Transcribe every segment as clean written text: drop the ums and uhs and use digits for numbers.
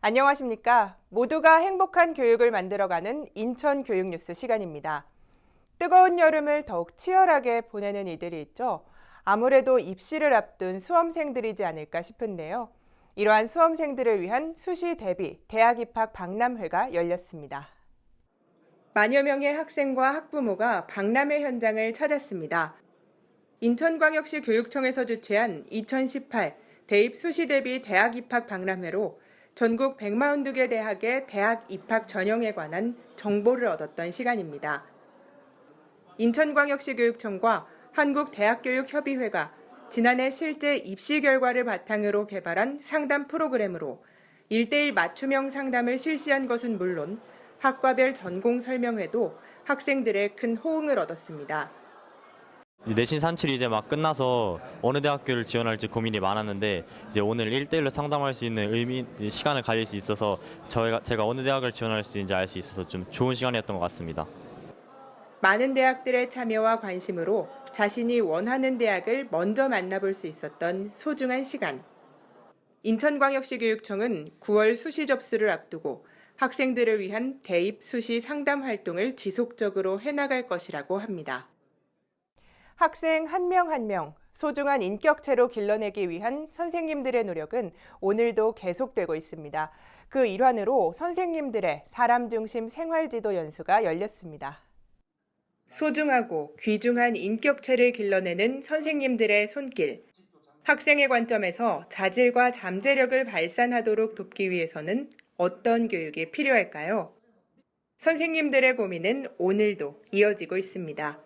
안녕하십니까. 모두가 행복한 교육을 만들어가는 인천교육뉴스 시간입니다. 뜨거운 여름을 더욱 치열하게 보내는 이들이 있죠. 아무래도 입시를 앞둔 수험생들이지 않을까 싶은데요. 이러한 수험생들을 위한 수시 대비 대학 입학 박람회가 열렸습니다. 만여 명의 학생과 학부모가 박람회 현장을 찾았습니다. 인천광역시 교육청에서 주최한 2018 대입 수시 대비 대학 입학 박람회로 전국 142개 대학의 대학 입학 전형에 관한 정보를 얻었던 시간입니다. 인천광역시 교육청과 한국대학교육협의회가 지난해 실제 입시 결과를 바탕으로 개발한 상담 프로그램으로 1:1 맞춤형 상담을 실시한 것은 물론 학과별 전공 설명회도 학생들의 큰 호응을 얻었습니다. 내신 산출이 이제 막 끝나서 어느 대학교를 지원할지 고민이 많았는데 이제 오늘 1대1로 상담할 수 있는 시간을 가질 수 있어서 제가 어느 대학을 지원할 수 있는지 알 수 있어서 좀 좋은 시간이었던 것 같습니다. 많은 대학들의 참여와 관심으로 자신이 원하는 대학을 먼저 만나볼 수 있었던 소중한 시간. 인천광역시 교육청은 9월 수시 접수를 앞두고 학생들을 위한 대입 수시 상담 활동을 지속적으로 해나갈 것이라고 합니다. 학생 한 명 한 명 소중한 인격체로 길러내기 위한 선생님들의 노력은 오늘도 계속되고 있습니다. 그 일환으로 선생님들의 사람 중심 생활지도 연수가 열렸습니다. 소중하고 귀중한 인격체를 길러내는 선생님들의 손길. 학생의 관점에서 자질과 잠재력을 발산하도록 돕기 위해서는 어떤 교육이 필요할까요? 선생님들의 고민은 오늘도 이어지고 있습니다.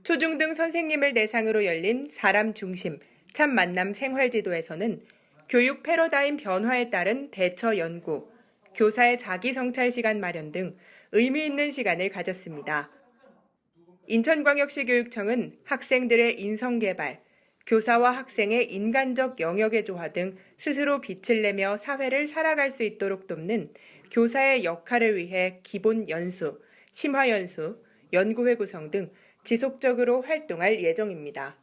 초중등 선생님을 대상으로 열린 사람 중심 참 만남 생활지도에서는 교육 패러다임 변화에 따른 대처 연구, 교사의 자기 성찰 시간 마련 등 의미 있는 시간을 가졌습니다. 인천광역시 교육청은 학생들의 인성개발, 교사와 학생의 인간적 영역의 조화 등 스스로 빛을 내며 사회를 살아갈 수 있도록 돕는 교사의 역할을 위해 기본 연수, 심화 연수, 연구회 구성 등 지속적으로 활동할 예정입니다.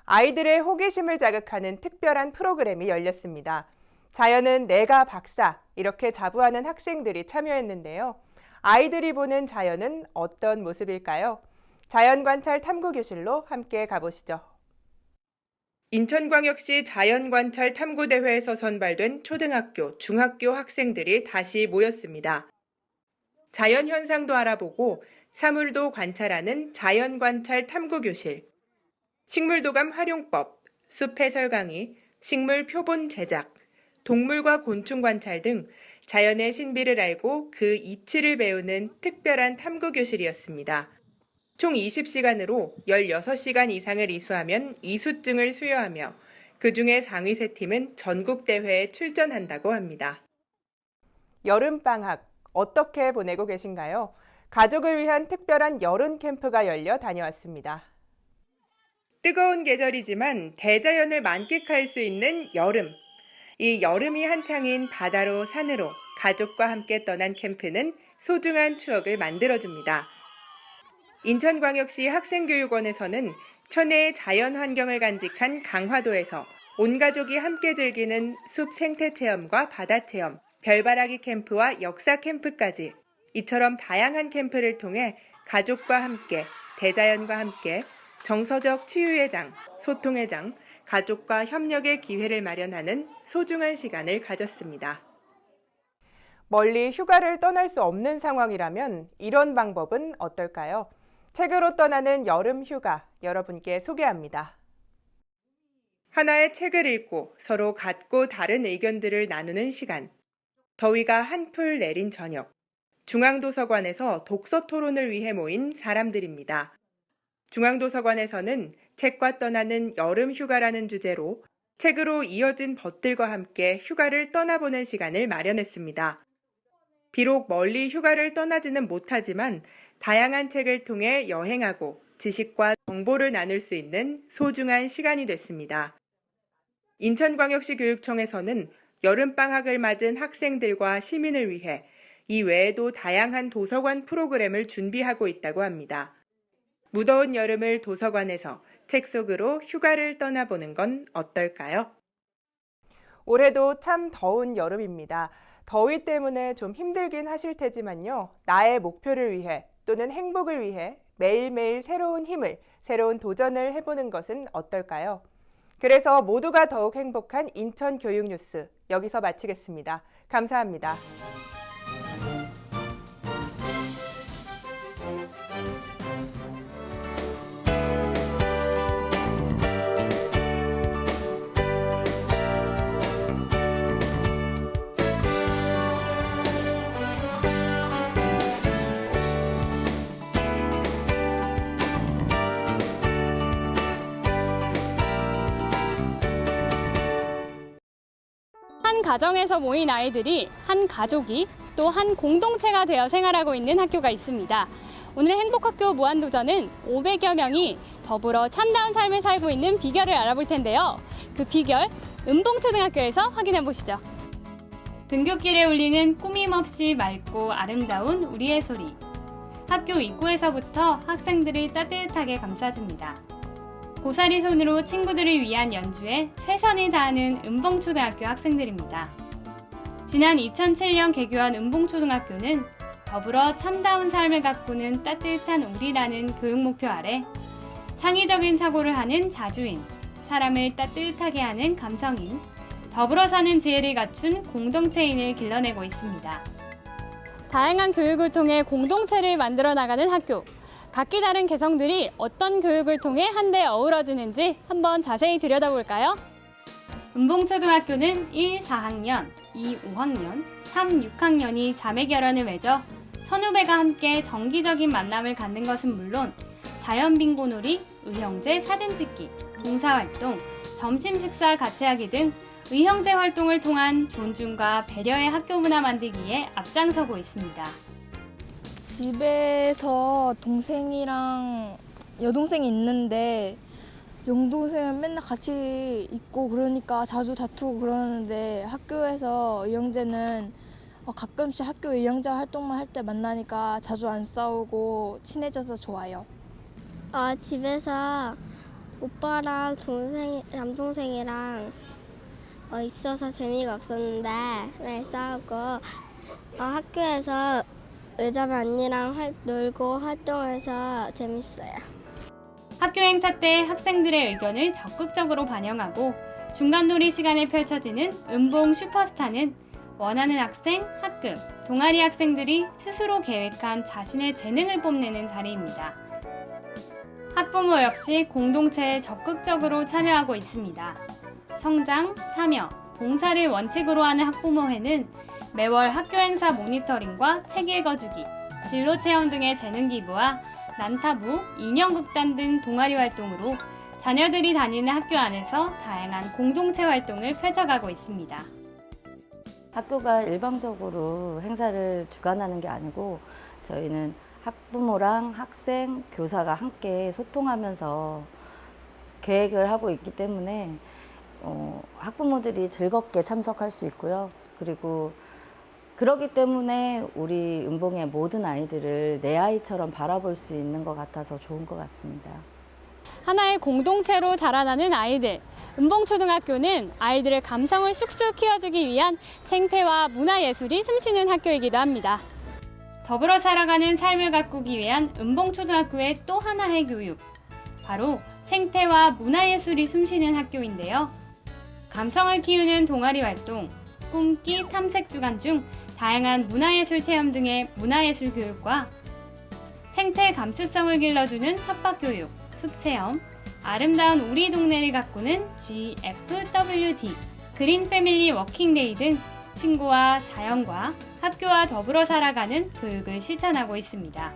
아이들의 호기심을 자극하는 특별한 프로그램이 열렸습니다. 자연은 내가 박사, 이렇게 자부하는 학생들이 참여했는데요. 아이들이 보는 자연은 어떤 모습일까요? 자연관찰 탐구교실로 함께 가보시죠. 인천광역시 자연관찰 탐구대회에서 선발된 초등학교, 중학교 학생들이 다시 모였습니다. 자연현상도 알아보고 사물도 관찰하는 자연관찰 탐구교실, 식물도감 활용법, 숲 해설 강의, 식물 표본 제작, 동물과 곤충 관찰 등 자연의 신비를 알고 그 이치를 배우는 특별한 탐구교실이었습니다. 총 20시간으로 16시간 이상을 이수하면 이수증을 수여하며 그중에 상위 3팀은 전국대회에 출전한다고 합니다. 여름방학 어떻게 보내고 계신가요? 가족을 위한 특별한 여름 캠프가 열려 다녀왔습니다. 뜨거운 계절이지만 대자연을 만끽할 수 있는 여름. 이 여름이 한창인 바다로 산으로 가족과 함께 떠난 캠프는 소중한 추억을 만들어줍니다. 인천광역시 학생교육원에서는 천혜의 자연 환경을 간직한 강화도에서 온 가족이 함께 즐기는 숲 생태 체험과 바다 체험, 별바라기 캠프와 역사 캠프까지 이처럼 다양한 캠프를 통해 가족과 함께, 대자연과 함께 정서적 치유의 장, 소통의 장, 가족과 협력의 기회를 마련하는 소중한 시간을 가졌습니다. 멀리 휴가를 떠날 수 없는 상황이라면 이런 방법은 어떨까요? 책으로 떠나는 여름 휴가 여러분께 소개합니다. 하나의 책을 읽고 서로 같고 다른 의견들을 나누는 시간. 더위가 한풀 내린 저녁. 중앙도서관에서 독서 토론을 위해 모인 사람들입니다. 중앙도서관에서는 책과 떠나는 여름 휴가라는 주제로 책으로 이어진 벗들과 함께 휴가를 떠나보는 시간을 마련했습니다. 비록 멀리 휴가를 떠나지는 못하지만 다양한 책을 통해 여행하고 지식과 정보를 나눌 수 있는 소중한 시간이 됐습니다. 인천광역시 교육청에서는 여름방학을 맞은 학생들과 시민을 위해 이 외에도 다양한 도서관 프로그램을 준비하고 있다고 합니다. 무더운 여름을 도서관에서 책 속으로 휴가를 떠나보는 건 어떨까요? 올해도 참 더운 여름입니다. 더위 때문에 좀 힘들긴 하실 테지만요. 나의 목표를 위해 또는 행복을 위해 매일매일 새로운 힘을, 새로운 도전을 해보는 것은 어떨까요? 그래서 모두가 더욱 행복한 인천 교육 뉴스 여기서 마치겠습니다. 감사합니다. 한 가정에서 모인 아이들이 한 가족이 또 한 공동체가 되어 생활하고 있는 학교가 있습니다. 오늘의 행복학교 무한도전은 500여 명이 더불어 참다운 삶을 살고 있는 비결을 알아볼 텐데요. 그 비결, 은봉초등학교에서 확인해 보시죠. 등굣길에 울리는 꾸밈없이 맑고 아름다운 우리의 소리. 학교 입구에서부터 학생들을 따뜻하게 감싸줍니다. 고사리 손으로 친구들을 위한 연주에 최선을 다하는 은봉초등학교 학생들입니다. 지난 2007년 개교한 은봉초등학교는 더불어 참다운 삶을 가꾸는 따뜻한 우리라는 교육 목표 아래 창의적인 사고를 하는 자주인, 사람을 따뜻하게 하는 감성인, 더불어 사는 지혜를 갖춘 공동체인을 길러내고 있습니다. 다양한 교육을 통해 공동체를 만들어 나가는 학교. 각기 다른 개성들이 어떤 교육을 통해 한데 어우러지는지 한번 자세히 들여다볼까요? 은봉초등학교는 1, 4학년, 2, 5학년, 3, 6학년이 자매 결연을 맺어 선후배가 함께 정기적인 만남을 갖는 것은 물론 자연 빙고놀이, 의형제 사진 찍기, 봉사활동, 점심 식사 같이 하기 등 의형제 활동을 통한 존중과 배려의 학교 문화 만들기에 앞장서고 있습니다. 집에서 동생이랑 여동생이 있는데 영동생은 맨날 같이 있고 그러니까 자주 다투고 그러는데 학교에서 의형제는 가끔씩 학교 의형제 활동만 할 때 만나니까 자주 안 싸우고 친해져서 좋아요. 집에서 오빠랑 남동생이랑 있어서 재미가 없었는데 맨날 싸우고 학교에서 외자매 언니랑 놀고 활동해서 재밌어요. 학교 행사 때 학생들의 의견을 적극적으로 반영하고 중간놀이 시간에 펼쳐지는 은봉 슈퍼스타는 원하는 학생, 학급, 동아리 학생들이 스스로 계획한 자신의 재능을 뽐내는 자리입니다. 학부모 역시 공동체에 적극적으로 참여하고 있습니다. 성장, 참여, 봉사를 원칙으로 하는 학부모회는 매월 학교 행사 모니터링과 책 읽어주기, 진로 체험 등의 재능 기부와 난타부, 인형극단 등 동아리 활동으로 자녀들이 다니는 학교 안에서 다양한 공동체 활동을 펼쳐가고 있습니다. 학교가 일방적으로 행사를 주관하는 게 아니고 저희는 학부모랑 학생, 교사가 함께 소통하면서 계획을 하고 있기 때문에 학부모들이 즐겁게 참석할 수 있고요. 그리고 그렇기 때문에 우리 은봉의 모든 아이들을 내 아이처럼 바라볼 수 있는 것 같아서 좋은 것 같습니다. 하나의 공동체로 자라나는 아이들. 은봉초등학교는 아이들의 감성을 쑥쑥 키워주기 위한 생태와 문화예술이 숨쉬는 학교이기도 합니다. 더불어 살아가는 삶을 가꾸기 위한 은봉초등학교의 또 하나의 교육. 바로 생태와 문화예술이 숨쉬는 학교인데요. 감성을 키우는 동아리 활동, 꿈기 탐색 주간 중 다양한 문화예술 체험 등의 문화예술 교육과 생태 감수성을 길러주는 협박교육, 숲체험, 아름다운 우리 동네를 가꾸는 GFWD, 그린 패밀리 워킹데이 등 친구와 자연과 학교와 더불어 살아가는 교육을 실천하고 있습니다.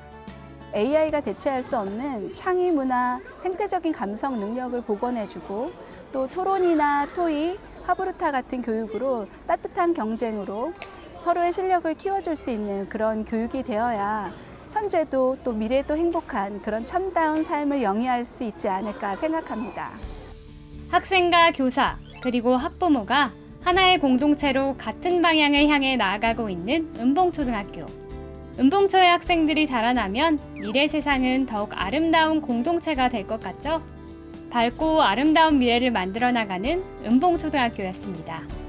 AI가 대체할 수 없는 창의 문화, 생태적인 감성 능력을 복원해주고 또 토론이나 토익, 하브루타 같은 교육으로 따뜻한 경쟁으로 서로의 실력을 키워줄 수 있는 그런 교육이 되어야 현재도 또 미래도 행복한 그런 참다운 삶을 영위할 수 있지 않을까 생각합니다. 학생과 교사, 그리고 학부모가 하나의 공동체로 같은 방향을 향해 나아가고 있는 은봉초등학교. 은봉초의 학생들이 자라나면 미래 세상은 더욱 아름다운 공동체가 될 것 같죠? 밝고 아름다운 미래를 만들어 나가는 은봉초등학교였습니다.